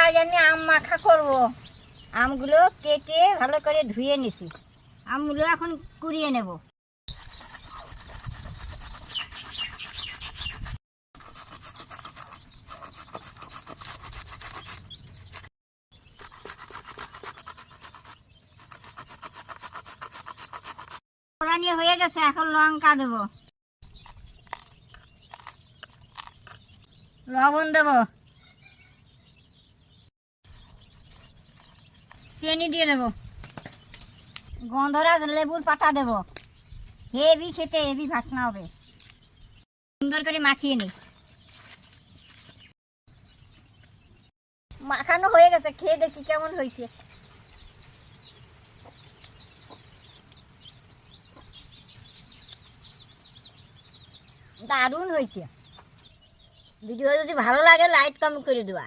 আজ আমি আম মাখা করব। আমগুলো কেটে ভালো করে ধুয়ে নিছি, আমগুলো এখন কুড়িয়ে নেব। পোড়ানি হয়ে গেছে, এখন লঙ্কা দেব, লবণ দেব, চিনি দিয়ে দেব, গন্ধরাজ লেবুর পাতা দেব। হেভি খেতে, হেভি বাসনা হবে। সুন্দর করে মাখিয়ে নিই। মাখানো হয়ে গেছে, খেয়ে দেখি কেমন হয়েছে। দারুণ হয়েছে। ভিডিও যদি ভালো লাগে লাইক কমেন্ট করে দেবা।